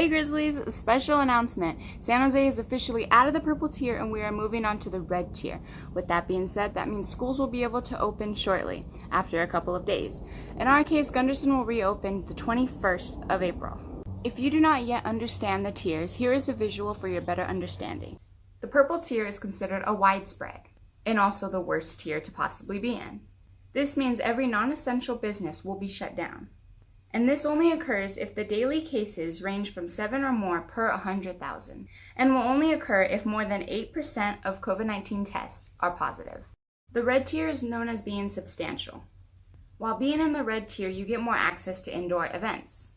Hey Grizzlies, special announcement. San Jose is officially out of the purple tier and we are moving on to the red tier. With that being said, that means schools will be able to open shortly, after a couple of days. In our case, Gunderson will reopen the 21st of April. If you do not yet understand the tiers, here is a visual for your better understanding. The purple tier is considered a widespread, and also the worst tier to possibly be in. This means every non-essential business will be shut down. And this only occurs if the daily cases range from 7 or more per 100,000, and will only occur if more than 8% of COVID-19 tests are positive. The red tier is known as being substantial. While being in the red tier, you get more access to indoor events.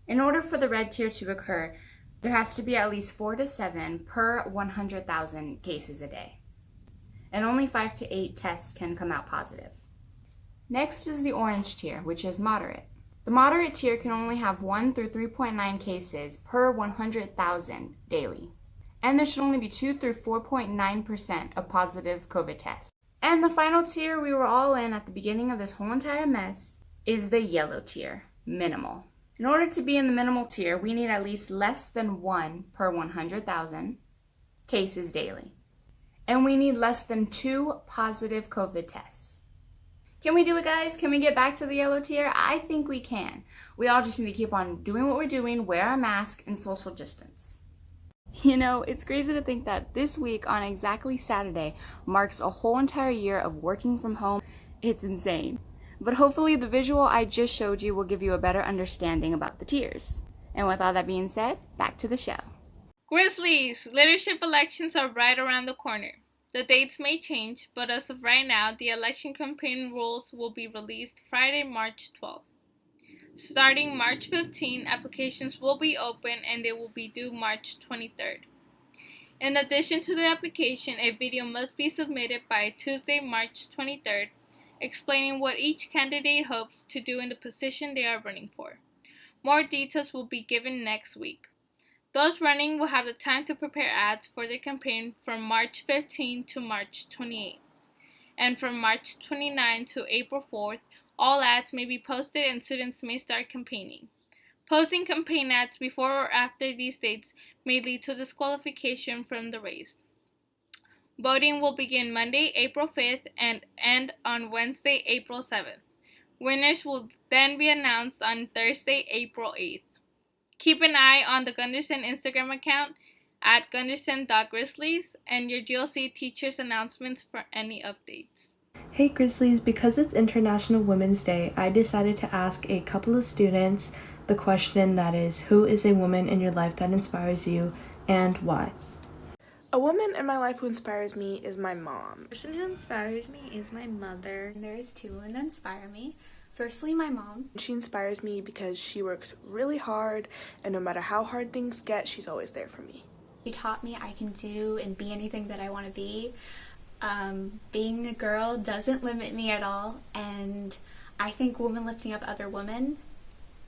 In order for the red tier to occur, there has to be at least 4 to 7 per 100,000 cases a day, and only 5 to 8 tests can come out positive. Next is the orange tier, which is moderate. The moderate tier can only have 1 through 3.9 cases per 100,000 daily. And there should only be 2 through 4.9% of positive COVID tests. And the final tier we were all in at the beginning of this whole entire mess is the yellow tier, minimal. In order to be in the minimal tier, we need at least less than 1 per 100,000 cases daily. And we need less than 2 positive COVID tests. Can we do it, guys? Can we get back to the yellow tier? I think we can. We all just need to keep on doing what we're doing, wear a mask, and social distance. You know, it's crazy to think that this week on exactly Saturday marks a whole entire year of working from home. It's insane. But hopefully the visual I just showed you will give you a better understanding about the tiers. And with all that being said, back to the show. Grizzlies, leadership elections are right around the corner. The dates may change, but as of right now, the election campaign rules will be released Friday, March 12th. Starting March 15, applications will be open and they will be due March 23rd. In addition to the application, a video must be submitted by Tuesday, March 23rd, explaining what each candidate hopes to do in the position they are running for. More details will be given next week. Those running will have the time to prepare ads for the campaign from March 15 to March 28. And from March 29 to April 4th, all ads may be posted and students may start campaigning. Posting campaign ads before or after these dates may lead to disqualification from the race. Voting will begin Monday, April 5th and end on Wednesday, April 7th. Winners will then be announced on Thursday, April 8th. Keep an eye on the Gunderson Instagram account at gunderson.grizzlies and your GLC teachers' announcements for any updates. Hey Grizzlies, because it's International Women's Day, I decided to ask a couple of students the question that is, who is a woman in your life that inspires you and why? A woman in my life who inspires me is my mom. The person who inspires me is my mother. There is 2 women that inspire me. Firstly, my mom. She inspires me because she works really hard, and no matter how hard things get, she's always there for me. She taught me I can do and be anything that I want to be. Being a girl doesn't limit me at all, and I think women lifting up other women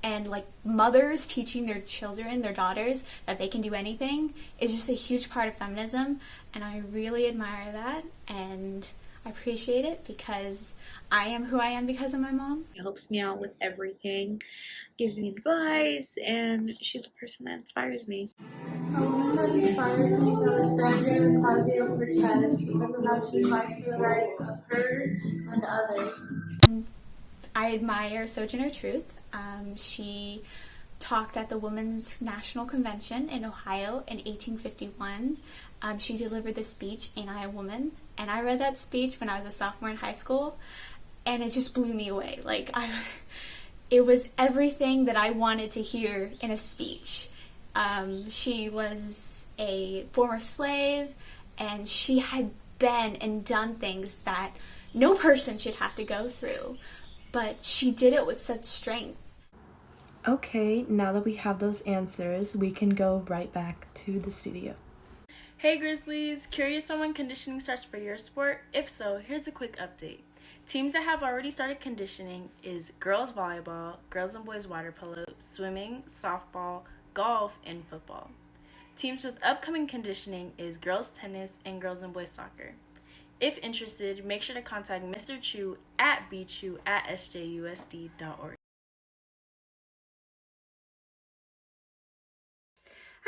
and like mothers teaching their children, their daughters, that they can do anything is just a huge part of feminism, and I really admire that, and I appreciate it because I am who I am because of my mom. She helps me out with everything, gives me advice, and she's the person that inspires me. A woman that inspires me is Alexandria Ocasio-Cortez because of how she fights for the rights of her and others. I admire Sojourner Truth. She talked at the Women's National Convention in Ohio in 1851. She delivered the speech, Ain't I a Woman? And I read that speech when I was a sophomore in high school, and it just blew me away. It was everything that I wanted to hear in a speech. She was a former slave, and she had been and done things that no person should have to go through, but she did it with such strength. Okay, now that we have those answers, we can go right back to the studio. Hey Grizzlies, curious on when conditioning starts for your sport? If so, here's a quick update. Teams that have already started conditioning is girls volleyball, girls and boys water polo, swimming, softball, golf, and football. Teams with upcoming conditioning is girls tennis and girls and boys soccer. If interested, make sure to contact Mr. Chu at bchu@sjusd.org.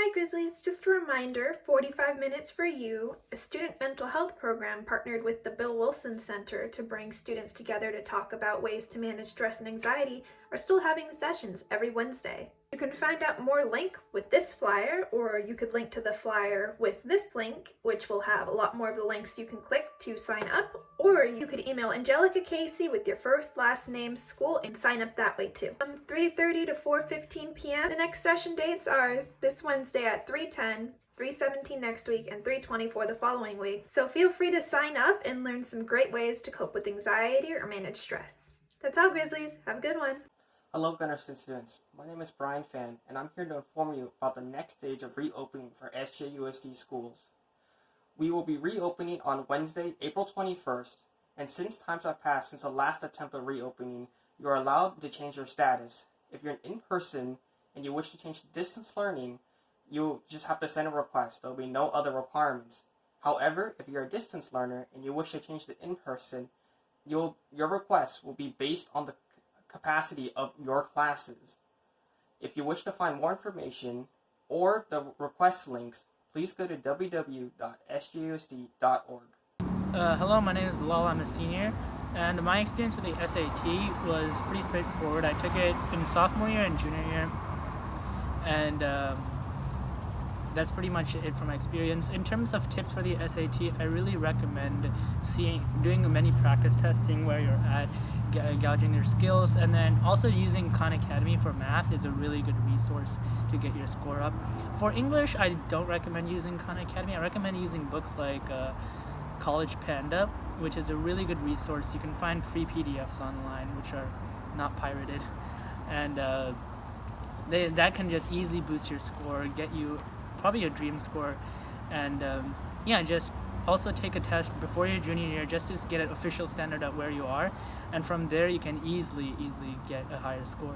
Hi Grizzlies, just a reminder, 45 Minutes for You, a student mental health program partnered with the Bill Wilson Center to bring students together to talk about ways to manage stress and anxiety, are still having sessions every Wednesday. You can find out more link with this flyer, or you could link to the flyer with this link, which will have a lot more of the links you can click to sign up, or you could email Angelica Casey with your first, last name, school, and sign up that way too. From 3:30 to 4:15 p.m. The next session dates are this Wednesday at 3:10, 3:17 next week, and 3:24 the following week. So feel free to sign up and learn some great ways to cope with anxiety or manage stress. That's all, Grizzlies. Have a good one. Hello, Gunderson students. My name is Brian Fan, and I'm here to inform you about the next stage of reopening for SJUSD schools. We will be reopening on Wednesday, April 21st, and since times have passed since the last attempt of reopening, you are allowed to change your status. If you're in person and you wish to change to distance learning, you'll just have to send a request. There will be no other requirements. However, if you're a distance learner and you wish to change to in-person, your request will be based on the capacity of your classes. If you wish to find more information or the request links, please go to www.sjusd.org. Hello, my name is Bilal. I'm a senior, and my experience with the SAT was pretty straightforward. I took it in sophomore year and junior year, and that's pretty much it from my experience. In terms of tips for the SAT, I really recommend doing many practice tests, seeing where you're at, gouging your skills, and then also using Khan Academy for math is a really good resource to get your score up. For English, I don't recommend using Khan Academy. I recommend using books like College Panda, which is a really good resource. You can find free PDFs online, which are not pirated, and that can just easily boost your score, get you probably your dream score, and just also take a test before your junior year just to get an official standard at where you are, and from there you can easily get a higher score.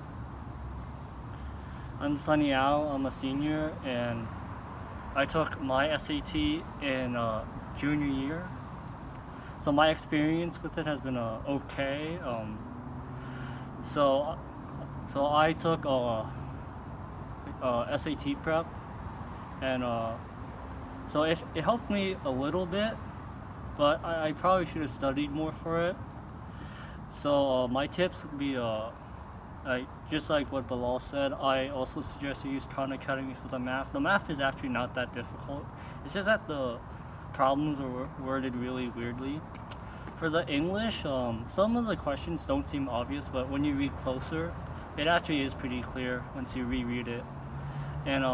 I'm Sunny Al. I'm a senior, and I took my SAT in junior year. So my experience with it has been okay. So I took SAT prep, and so it helped me a little bit, but I probably should have studied more for it. So my tips would be just like what Bilal said, I also suggest you use Khan Academy for the math. The math is actually not that difficult. It's just that the problems are worded really weirdly. For the English, some of the questions don't seem obvious, but when you read closer, it actually is pretty clear once you reread it. And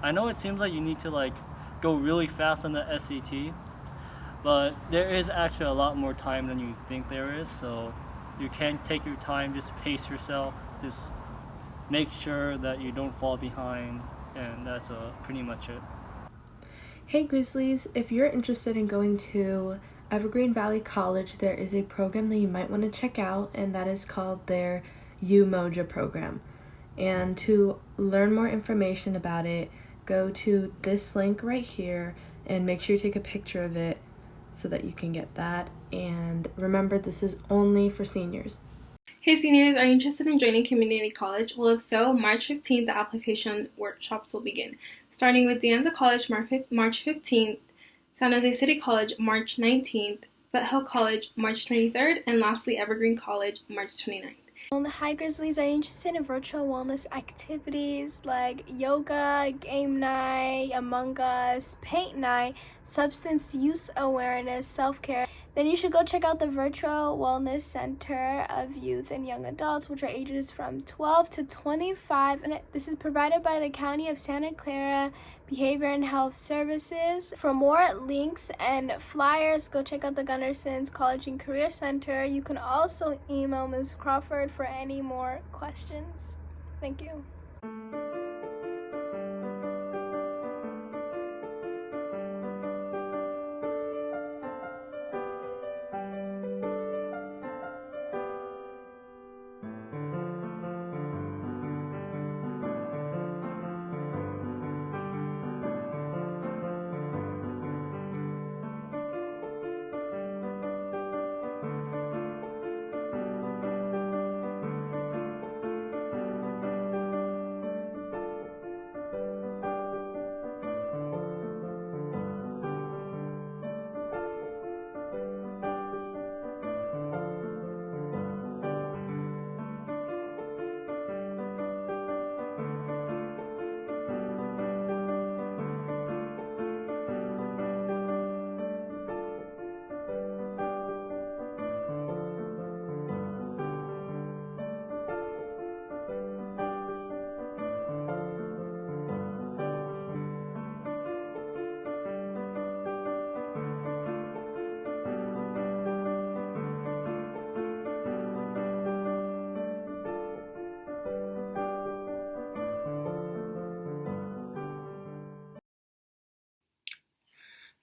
I know it seems like you need to go really fast on the SAT, but there is actually a lot more time than you think there is, so you can take your time, just pace yourself, just make sure that you don't fall behind, and that's pretty much it. Hey Grizzlies, if you're interested in going to Evergreen Valley College, there is a program that you might want to check out, and that is called their UMOJA program. And to learn more information about it, go to this link right here and make sure you take a picture of it so that you can get that. And remember, this is only for seniors. Hey seniors, are you interested in joining community college? Well, if so, March 15th, the application workshops will begin. Starting with De Anza College, March 15th, San Jose City College, March 19th, Foothill College, March 23rd, and lastly, Evergreen College, March 29th. Hi Grizzlies, are you interested in virtual wellness activities like yoga, game night, Among Us, paint night, substance use awareness, self-care? Then you should go check out the Virtual Wellness Center of Youth and Young Adults, which are ages from 12 to 25, and this is provided by the County of Santa Clara Behavior and Health Services. For more links and flyers, go check out the Gunderson's College and Career Center. You can also email Ms. Crawford for any more questions. Thank you.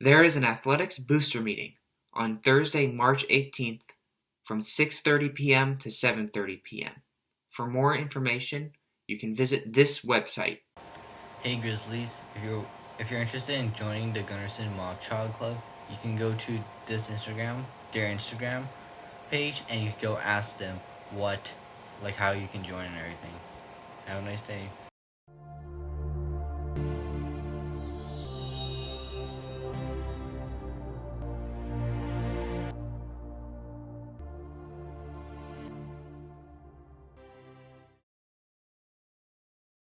There is an athletics booster meeting on Thursday, March 18th from 6:30 p.m. to 7:30 p.m. For more information, you can visit this website. Hey Grizzlies, if you're interested in joining the Gunderson Mock Child Club, you can go to their Instagram page, and you can go ask them how you can join and everything. Have a nice day.